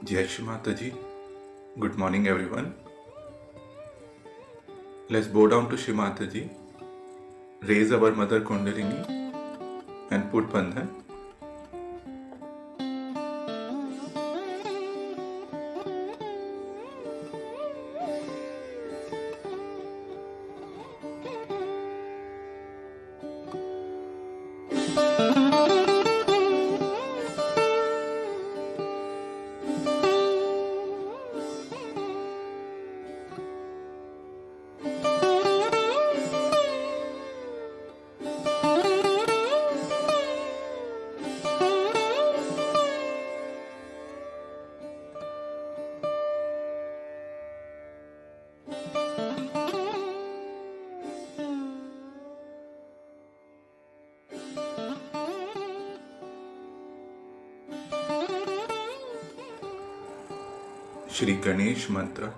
Jai Shri Mataji. Good morning, everyone. Let's bow down to Shri Mataji, raise our Mother Kundalini, and put Bandhan. Shri Ganesh Mantra.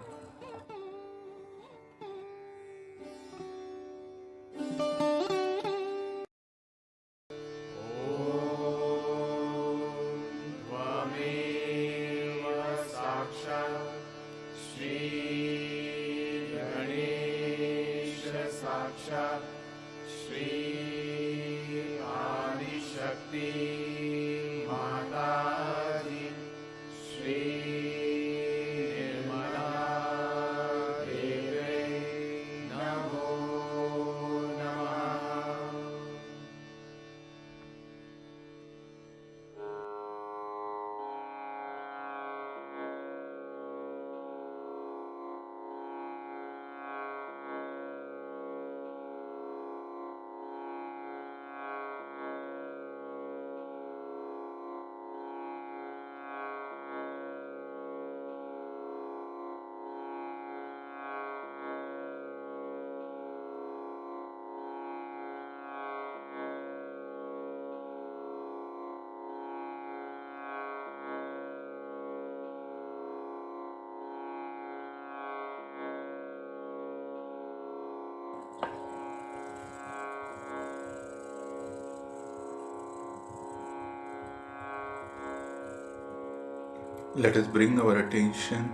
Let us bring our attention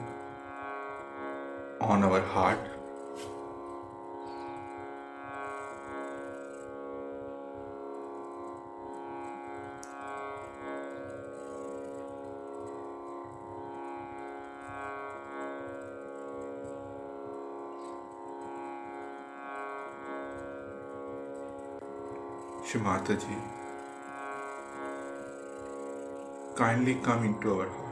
on our heart. Shri Mataji, kindly come into our heart.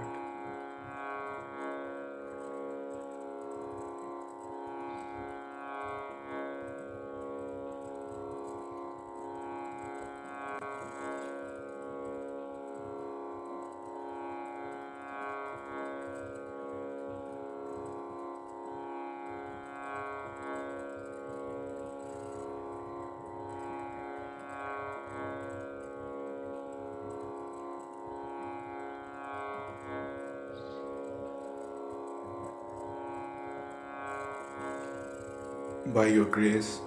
By your grace,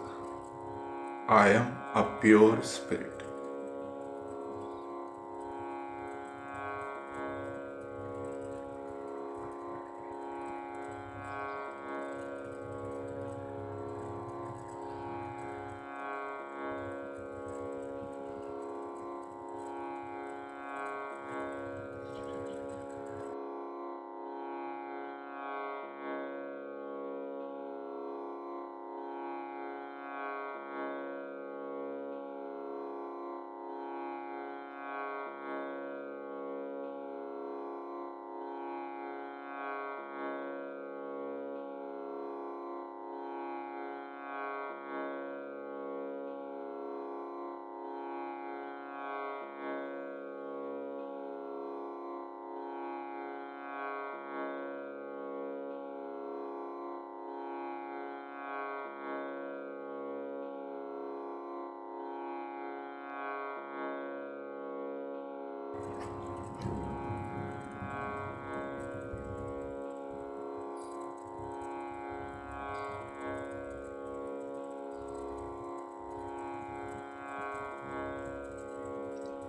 I am a pure spirit.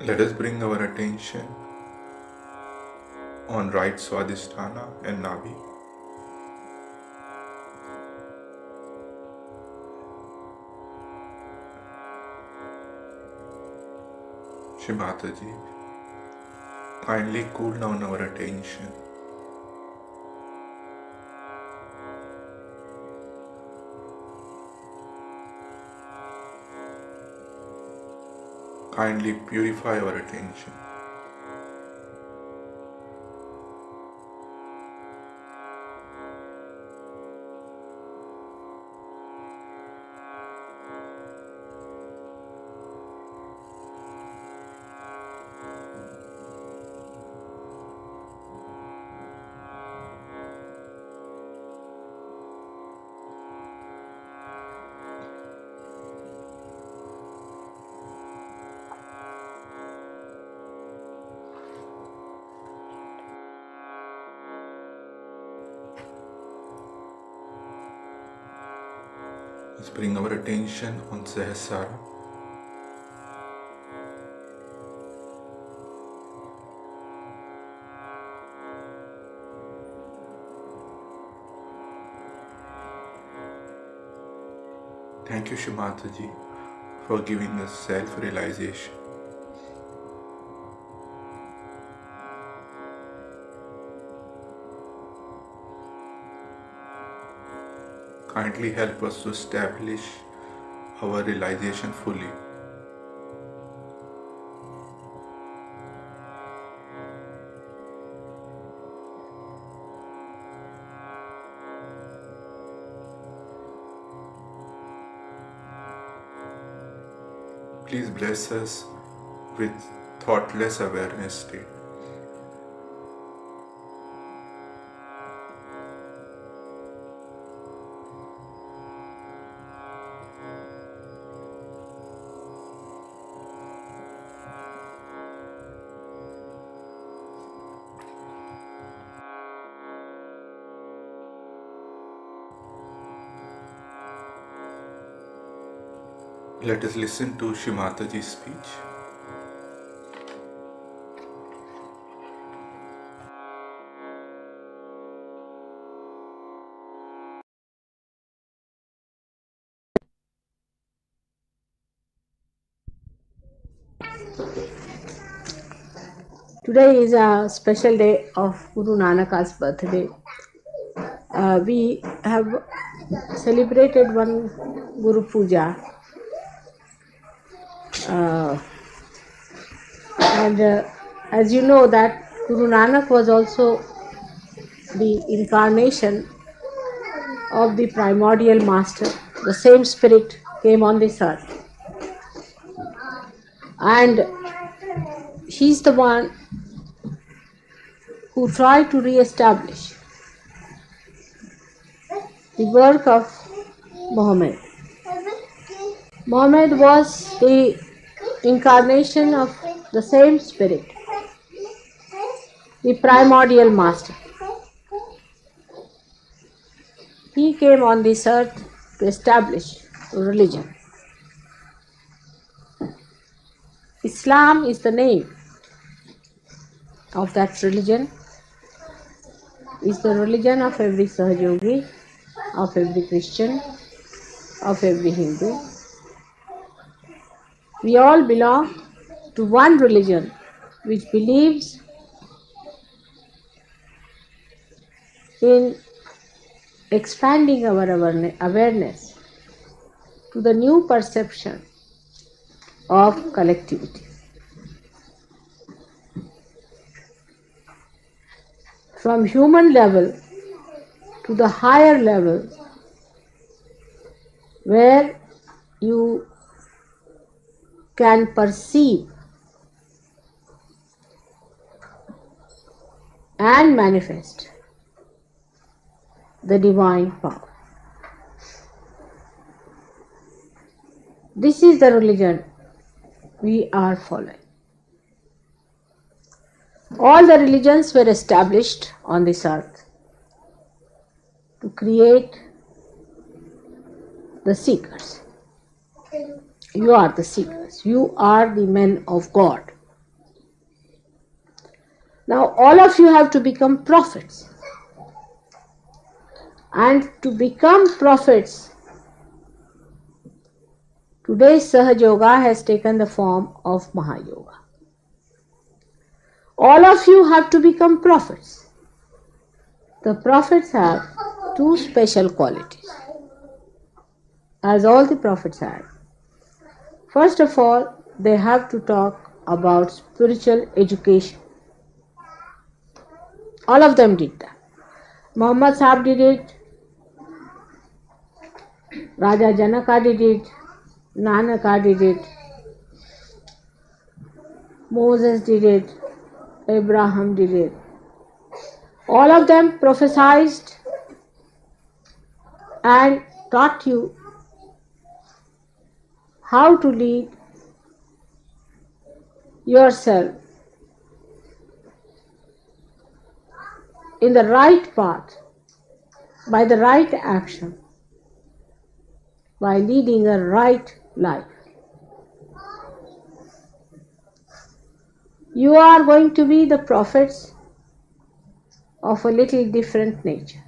Let us bring our attention on right Swadhisthana and Navi. Shri Mataji, kindly cool down our attention. Kindly purify our attention. Let's bring our attention on Sahasrara. Thank you, Shri Mataji, for giving us self-realization. Kindly help us to establish our realization fully. Please bless us with thoughtless awareness state. Let us listen to Shri Mataji's speech. Today is a special day of Guru Nanak's birthday. We have celebrated one Guru Puja, and as you know that Guru Nanak was also the incarnation of the primordial master. The same spirit came on this earth, and he's the one who tried to re-establish the work of Muhammad. Muhammad was the incarnation of the same spirit, the primordial master. He came on this earth to establish a religion. Islam is the name of that religion, is the religion of every Sahajogi, of every Christian, of every Hindu. We all belong to one religion which believes in expanding our awareness to the new perception of collectivity. From human level to the higher level, where you can perceive and manifest the divine power. This is the religion we are following. All the religions were established on this earth to create the seekers. You are the seekers. You are the men of God. Now all of you have to become prophets. And to become prophets, today's Sahaja Yoga has taken the form of Mahayoga. All of you have to become prophets. The prophets have two special qualities, as all the prophets have. First of all, they have to talk about spiritual education. All of them did that. Muhammad Sahib did it, Raja Janaka did it, Nanaka did it, Moses did it, Abraham did it. All of them prophesied and taught you how to lead yourself in the right path, by the right action, by leading a right life. You are going to be the prophets of a little different nature.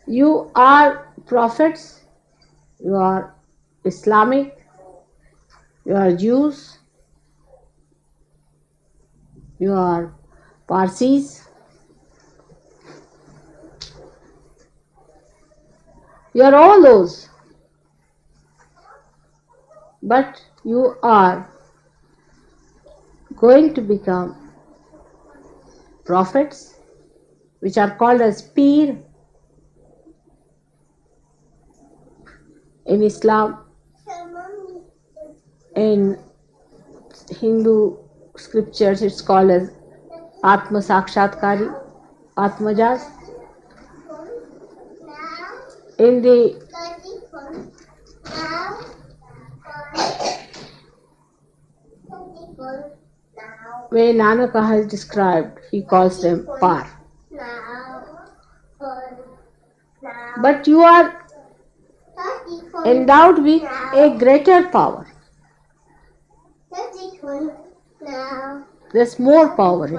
You are prophets, you are Islamic, you are Jews, you are Parsis, you are all those, but you are going to become prophets, which are called as Peer in Islam. In Hindu scriptures it's called as Atma Sakshatkari, Atmajas. In the way Nanaka has described, he calls them Par. But you are endowed with a greater power. There's more power in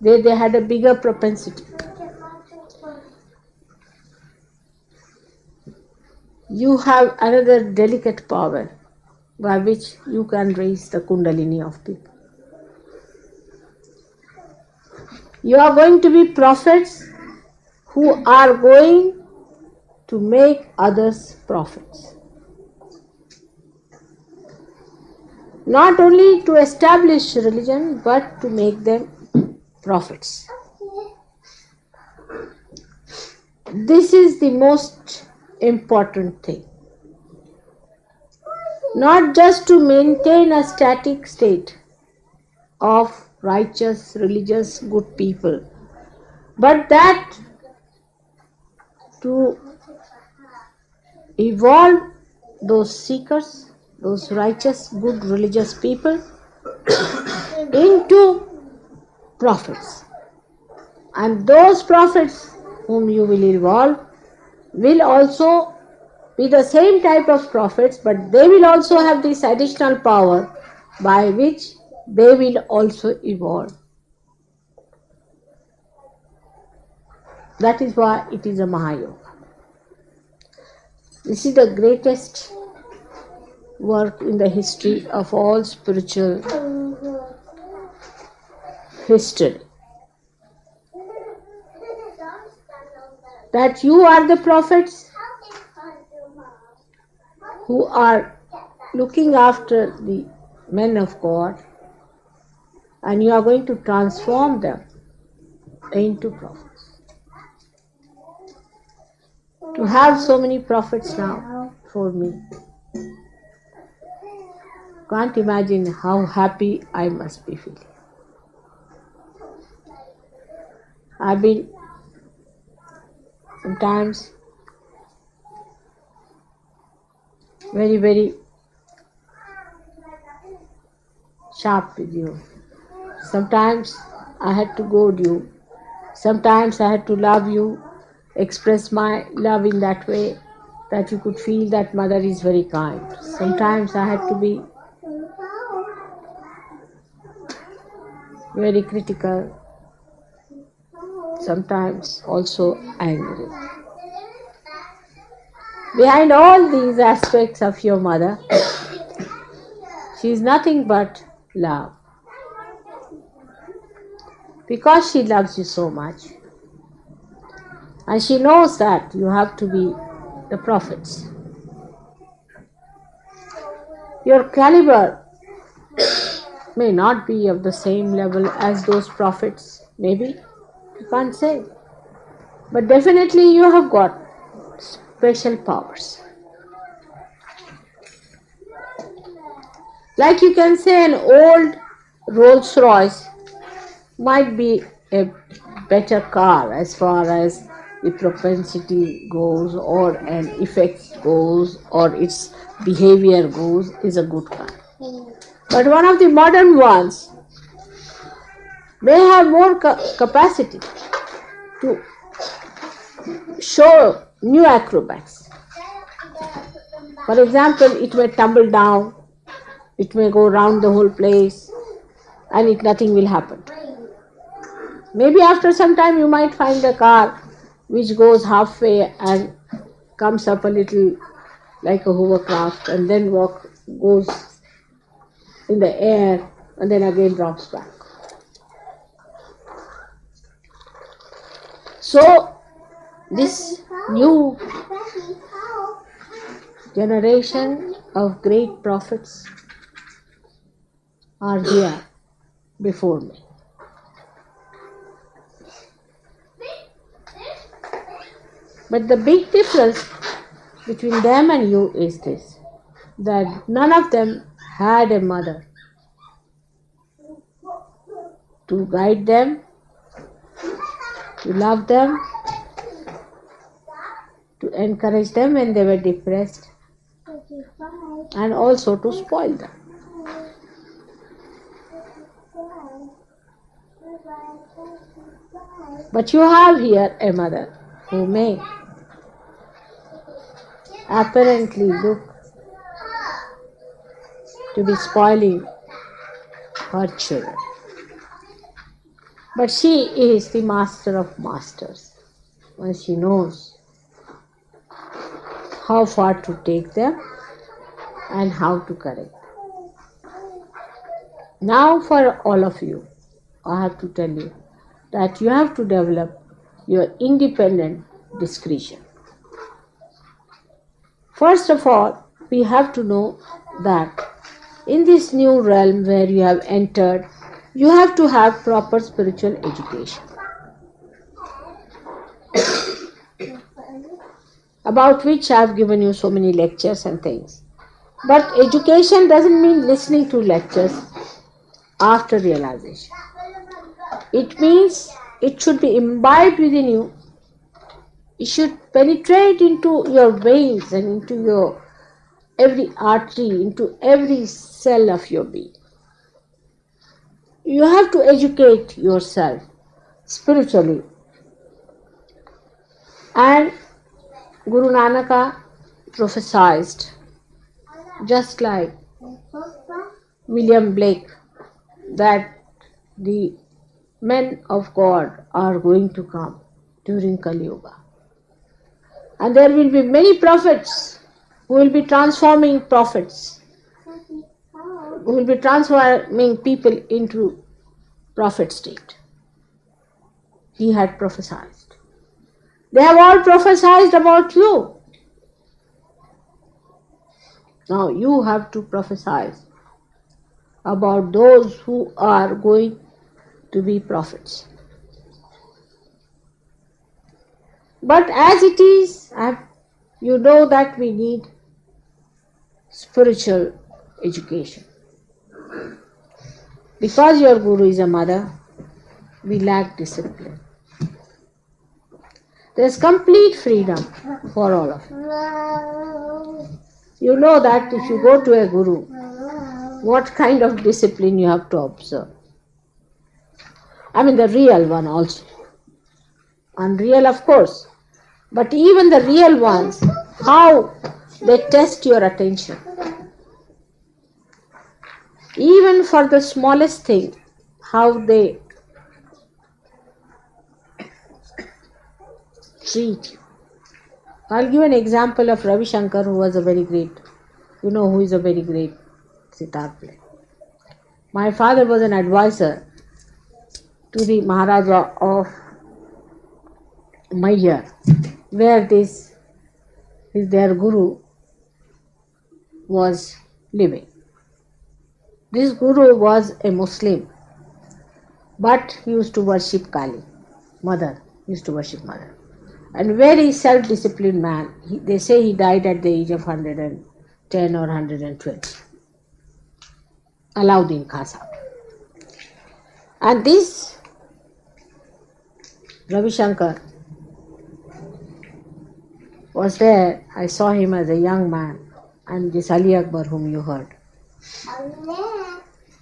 you. They had a bigger propensity. You have another delicate power by which you can raise the Kundalini of people. You are going to be prophets who are going to make others prophets. Not only to establish religion, but to make them prophets. This is the most important thing. Not just to maintain a static state of righteous, religious, good people, but that to evolve those seekers, those righteous, good, religious people into prophets. And those prophets whom you will evolve will also be the same type of prophets, but they will also have this additional power by which they will also evolve. That is why it is a Mahayoga. This is the greatest work in the history of all spiritual history. That you are the prophets who are looking after the men of God, and you are going to transform them into prophets. To have so many prophets now for me, can't imagine how happy I must be feeling. I've been sometimes very, very sharp with you. Sometimes I had to goad you. Sometimes I had to love you, express my love in that way that you could feel that mother is very kind. Sometimes I had to be very critical, sometimes also angry. Behind all these aspects of your mother, she is nothing but love. Because she loves you so much, and she knows that you have to be the prophets. Your caliber may not be of the same level as those prophets, maybe, you can't say. But definitely you have got special powers. Like you can say an old Rolls Royce might be a better car as far as the propensity goes, or an effect goes, or its behavior goes, is a good car. But one of the modern ones may have more capacity to show new acrobats. For example, it may tumble down, it may go round the whole place, and nothing will happen. Maybe after some time you might find a car which goes halfway and comes up a little like a hovercraft, and then goes in the air and then again drops back. So this new generation of great prophets are here before me. But the big difference between them and you is this, that none of them had a mother to guide them, to love them, to encourage them when they were depressed, and also to spoil them. But you have here a mother who may apparently look to be spoiling her children. But she is the master of masters, and she knows how far to take them and how to correct. Now for all of you, I have to tell you that you have to develop your independent discretion. First of all, we have to know that in this new realm where you have entered, you have to have proper spiritual education, about which I have given you so many lectures and things. But education doesn't mean listening to lectures after realization. It means it should be imbibed within you. It should penetrate into your veins and into your every artery, into every cell of your being. You have to educate yourself spiritually. And Guru Nanaka prophesied, just like William Blake, that the men of God are going to come during Kali Yuga. And there will be many prophets who will be transforming prophets, who will be transforming people into prophet state. He had prophesied. They have all prophesied about you. Now you have to prophesy about those who are going to be prophets. But as it is, you know that we need spiritual education. Because your Guru is a mother, we lack discipline. There is complete freedom for all of you. You know that if you go to a Guru, what kind of discipline you have to observe. I mean the real one also. Unreal of course. But even the real ones, how they test your attention. Even for the smallest thing, how they treat you. I'll give an example of Ravi Shankar, who was a very great, you know who is a very great sitar player. My father was an advisor to the Maharaja of Mayar, where their Guru was living. This Guru was a Muslim, but he used to worship Kali, Mother, used to worship Mother. And very self-disciplined man. They say he died at the age of 110 or 120. Alauddin Khasa. And this Ravi Shankar was there. I saw him as a young man. And this Ali Akbar whom you heard.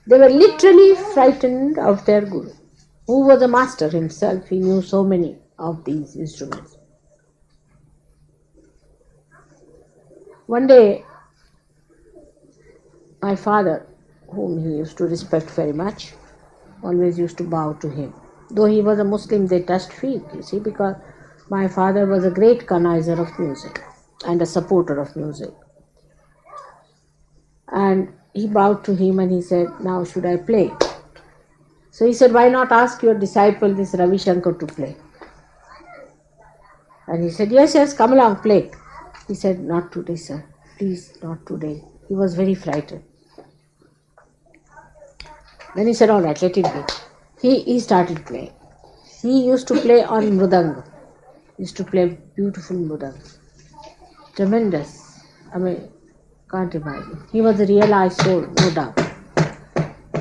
They were literally frightened of their Guru, who was a master himself. He knew so many of these instruments. One day, my father, whom he used to respect very much, always used to bow to him. Though he was a Muslim, they touched feet, you see, because my father was a great connoisseur of music and a supporter of music. And he bowed to him and he said, now should I play? So he said, why not ask your disciple, this Ravi Shankar, to play? And he said, yes, come along, play. He said, not today, sir. Please, not today. He was very frightened. Then he said, all right, let it be. He started playing. He used to play on mridanga. He used to play beautiful mridanga. Tremendous. I mean, can't imagine. He was a realized soul, no doubt.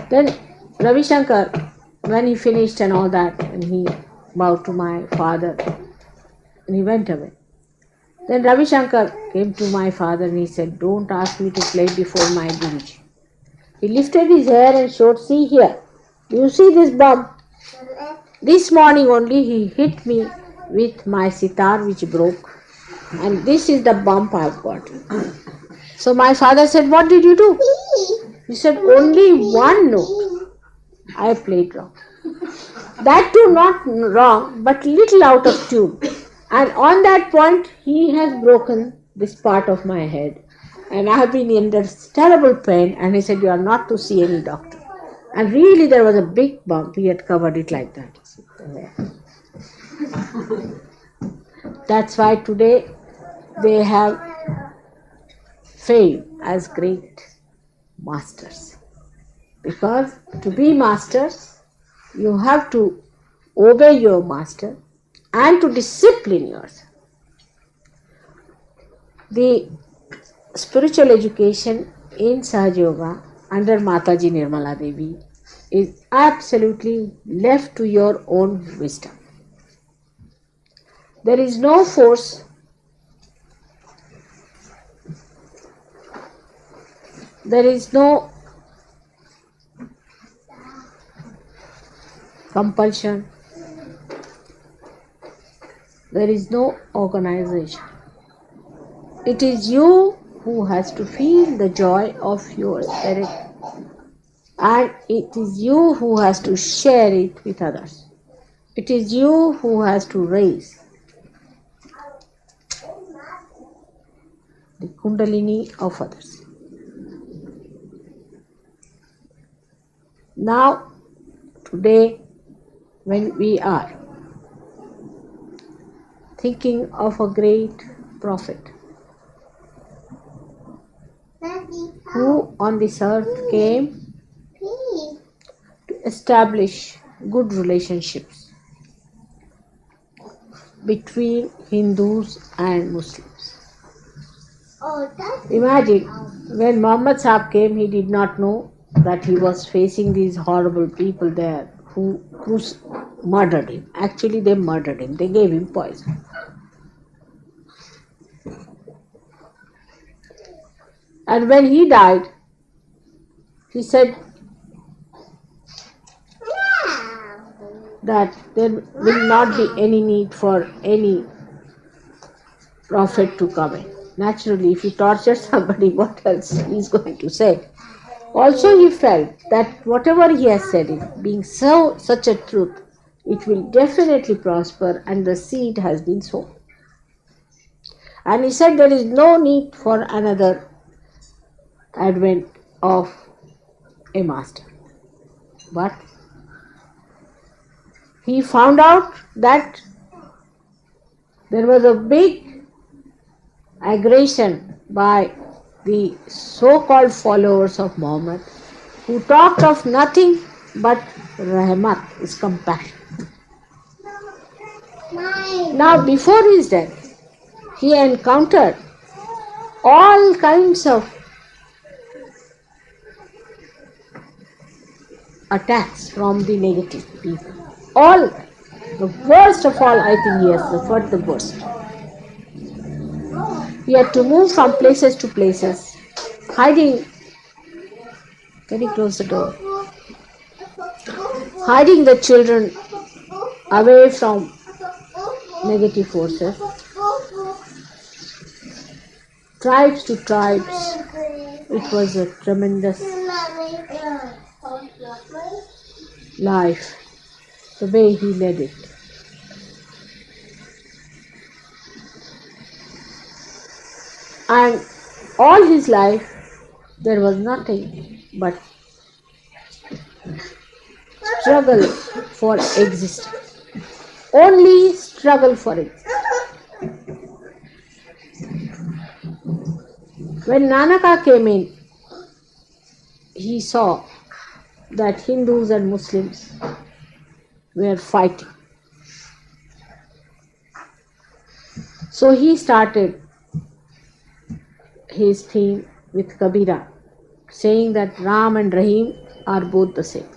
Then Ravi Shankar, when he finished and all that, and he bowed to my father, and he went away. Then Ravi Shankar came to my father and he said, don't ask me to play before my Guruji. He lifted his hair and showed, see here, you see this bump? This morning only he hit me with my sitar which broke, and this is the bump I have got. So my father said, what did you do? He said, only one note I played wrong. That too not wrong, but little out of tune. And on that point, he has broken this part of my head. and I have been in this terrible pain. And he said, you are not to see any doctor. And really there was a big bump. He had covered it like that. That's why today they have fame as great masters. Because to be masters, you have to obey your master and to discipline yourself. The spiritual education in Sahaja Yoga under Mataji Nirmala Devi is absolutely left to your own wisdom. There is no force, there is no compulsion, there is no organization. It is you who has to feel the joy of your spirit, and it is you who has to share it with others. It is you who has to raise the kundalini of others. Now, today, when we are thinking of a great prophet who on this earth came to establish good relationships between Hindus and Muslims. Imagine, when Muhammad Sahib came, he did not know that he was facing these horrible people there who murdered him. Actually, they murdered him. They gave him poison. And when he died, he said that there will not be any need for any prophet to come in. Naturally, if you torture somebody, what else he is going to say? Also, he felt that whatever he has said, it being such a truth, it will definitely prosper, and the seed has been sown. And he said there is no need for another advent of a master. But he found out that there was a big aggression by the so-called followers of Muhammad, who talked of nothing but rahmat, is compassion. Now, before his death, he encountered all kinds of attacks from the negative people. All, the worst of all, I think he has suffered the worst. He had to move from places to places, hiding. Can you close the door? Hiding the children away from negative forces. Tribes to tribes. It was a tremendous life, the way he led it. And all his life, there was nothing but struggle for existence. Only struggle for it. When Nanaka came in, he saw that Hindus and Muslims were fighting. So he started his theme with Kabira, saying that Ram and Rahim are both the same.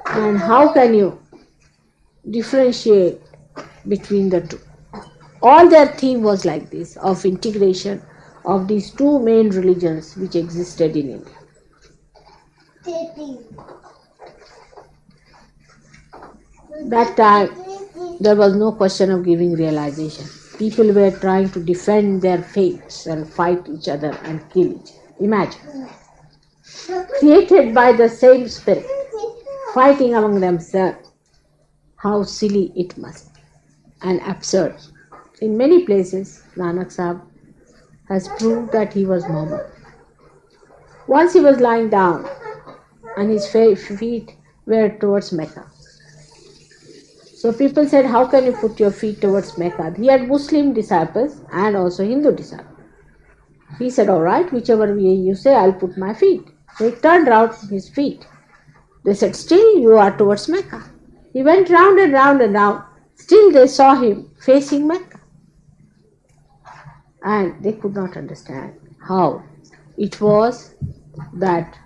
And how can you differentiate between the two? All their theme was like this, of integration of these two main religions which existed in India. That time, there was no question of giving realization. People were trying to defend their faiths and fight each other and kill each other. Imagine. Created by the same spirit, fighting among themselves. How silly it must be and absurd. in many places, Nanak Sahib has proved that he was Muhammad. Once he was lying down and his feet were towards Mecca. So people said, how can you put your feet towards Mecca? He had Muslim disciples and also Hindu disciples. He said, all right, whichever way you say, I'll put my feet. So he turned round his feet. They said, still you are towards Mecca. He went round and round and round. Still they saw him facing Mecca. And they could not understand how it was that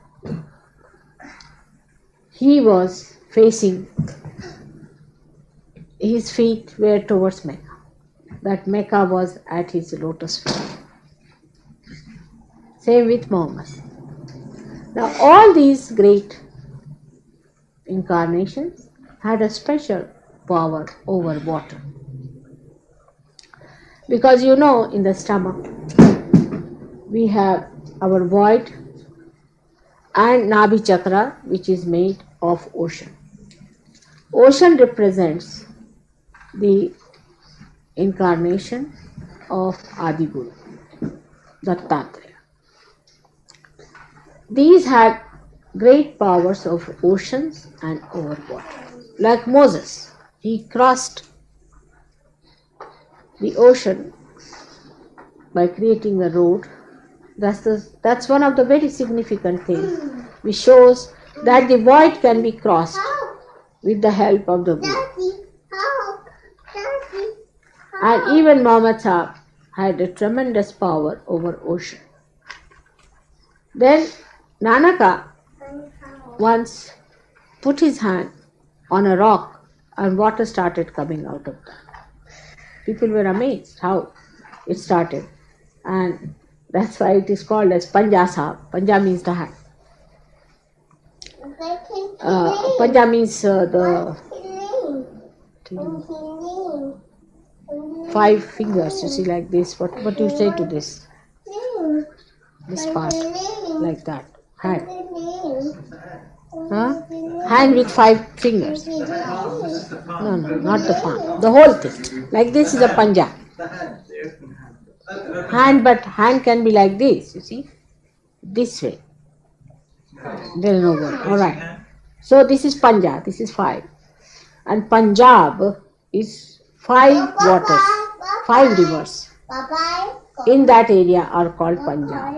he was facing, his feet were towards Mecca. That Mecca was at his lotus feet. Same with Muhammad. Now all these great incarnations had a special power over water. Because you know, in the stomach we have our void and Nabhi Chakra, which is made of ocean. Ocean represents the incarnation of Adi Guru, Dattatreya. These had great powers of oceans and over water. Like Moses, he crossed the ocean by creating a road. That's one of the very significant things, which shows that the void can be crossed with the help of the Guru. And even Muhammad Sahib had a tremendous power over ocean. Then Nanaka once put his hand on a rock and water started coming out of that. People were amazed how it started, and that's why it is called as Panja Sahib. Panja means the hand. Panja means the 5 fingers, you see, like this. What do you say to this? This part, like that. Hand. Huh? Hand with 5 fingers. No, not the palm. The whole thing. Like this is a panja. Hand, but hand can be like this, you see. This way. There is no word. Alright. So this is panja. This is 5. And Punjab is 5 waters. 5 rivers. In that area are called Punjab.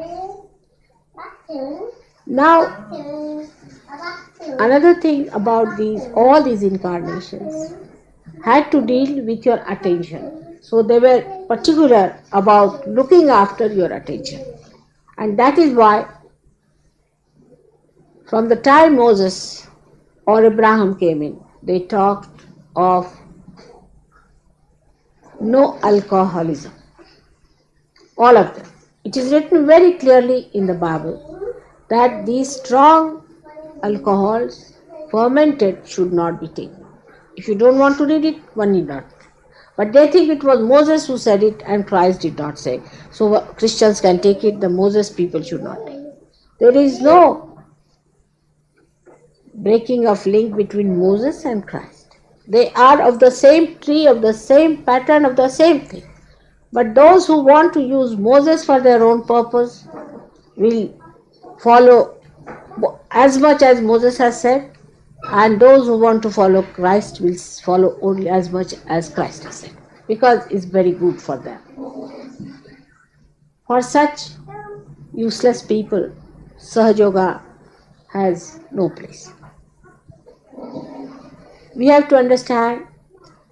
Now, another thing about all these incarnations had to deal with your attention. So they were particular about looking after your attention. And that is why from the time Moses or Abraham came in, they talked of no alcoholism. All of them. It is written very clearly in the Bible that these strong alcohols, fermented, should not be taken. If you don't want to read it, one need not. But they think it was Moses who said it and Christ did not say. So Christians can take it, the Moses people should not take it. There is no breaking of link between Moses and Christ. They are of the same tree, of the same pattern, of the same thing. But those who want to use Moses for their own purpose will follow as much as Moses has said, and those who want to follow Christ will follow only as much as Christ has said, because it's very good for them. For such useless people, Sahaja Yoga has no place. We have to understand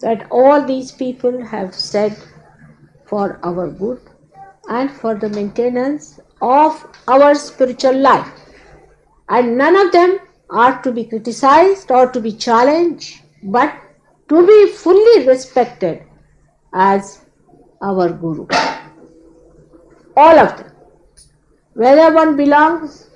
that all these people have said for our good and for the maintenance of our spiritual life. And none of them are to be criticized or to be challenged, but to be fully respected as our Guru. All of them. Whether one belongs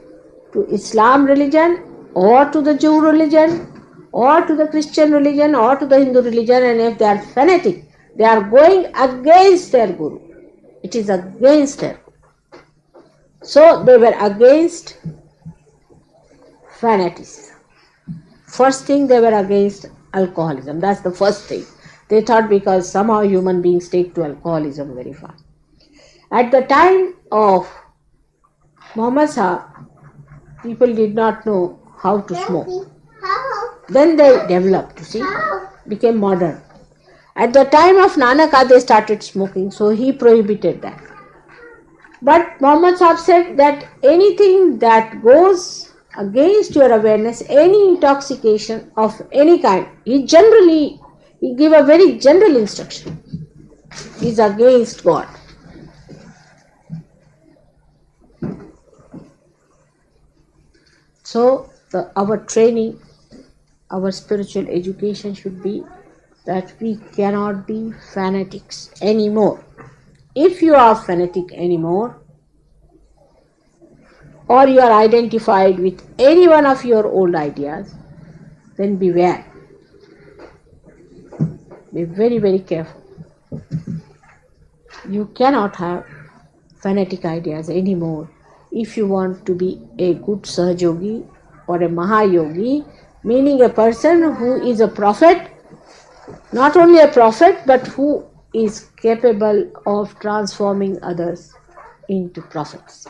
to Islam religion or to the Jew religion or to the Christian religion or to the Hindu religion, and if they are fanatic, they are going against their Guru. It is against their Guru. So they were against fanaticism. First thing, they were against alcoholism. That's the first thing. They thought because somehow human beings take to alcoholism very fast. At the time of Muhammad Shah, people did not know how to smoke. Then they developed, became modern. At the time of Nanaka, they started smoking, so he prohibited that. But Muhammad Sahib said that anything that goes against your awareness, any intoxication of any kind, he gave a very general instruction, is against God. So our training, our spiritual education should be that we cannot be fanatics anymore. If you are fanatic anymore, or you are identified with any one of your old ideas, then beware. Be very, very careful. You cannot have fanatic ideas anymore if you want to be a good Sahajogi or a Mahayogi, meaning a person who is a prophet, not only a prophet, but who is capable of transforming others into prophets.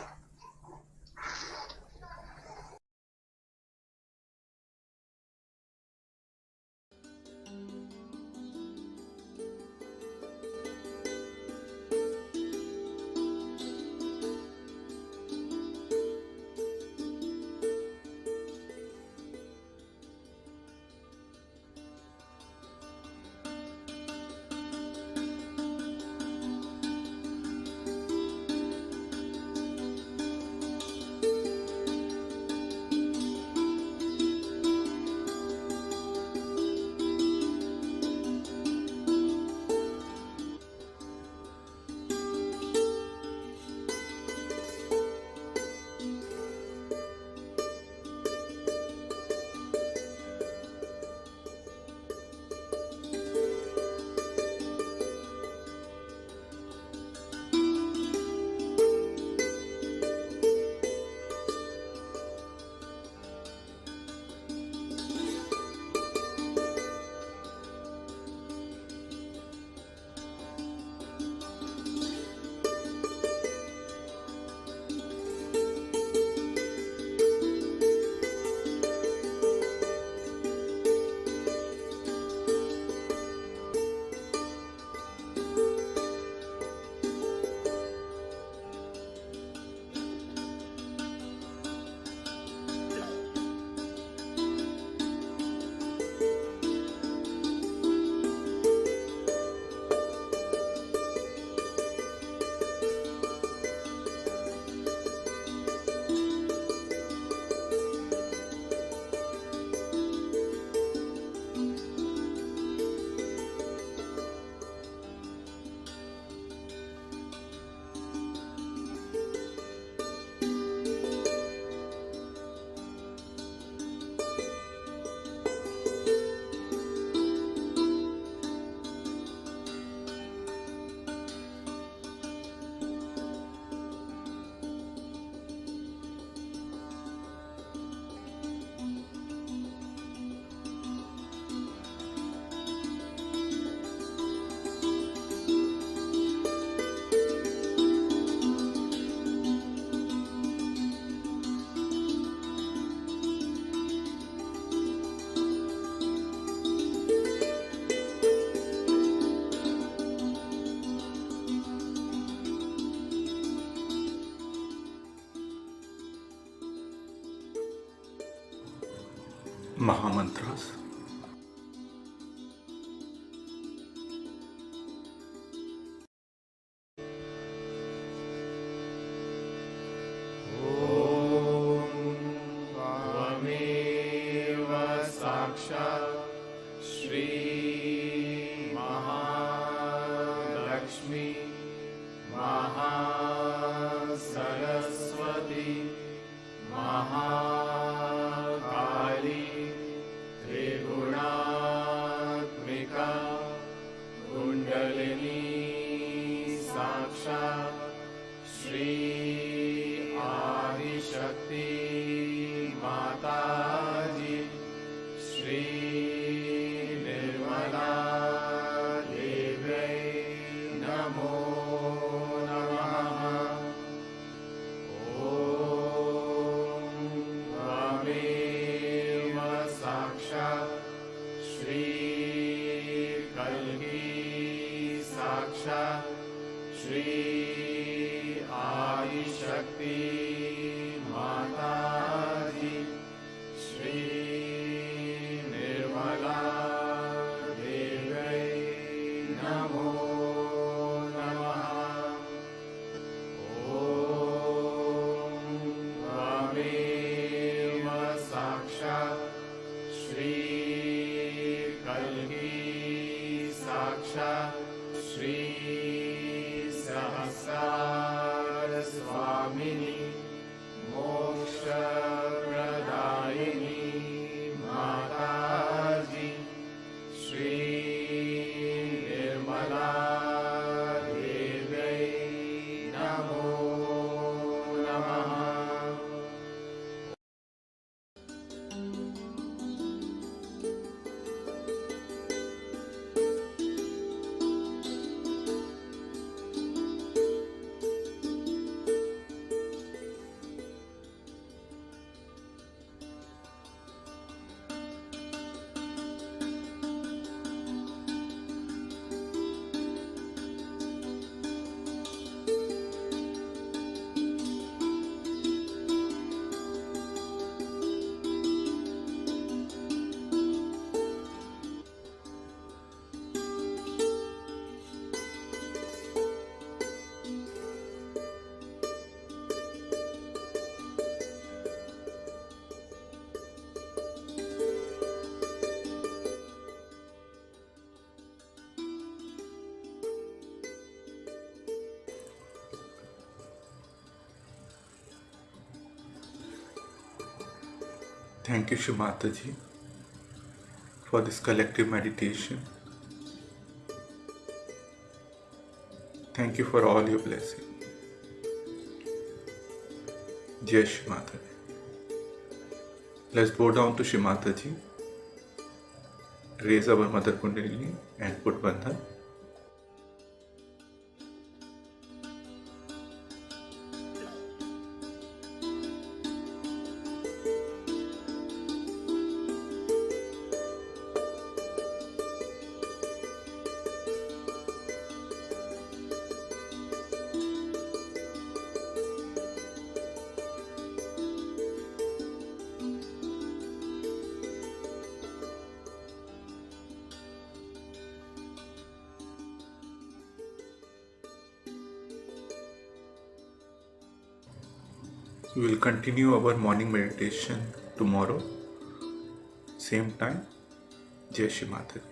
Mahamantras. Mahakali, Trigu Thank you, Shri Mataji, for this collective meditation. Thank you for all your blessings. Jai Shri Mataji. Let's bow down to Shri Mataji, raise our Mother Kundalini and put Bandhan. We will continue our morning meditation tomorrow, same time. Jai Shri Mataji.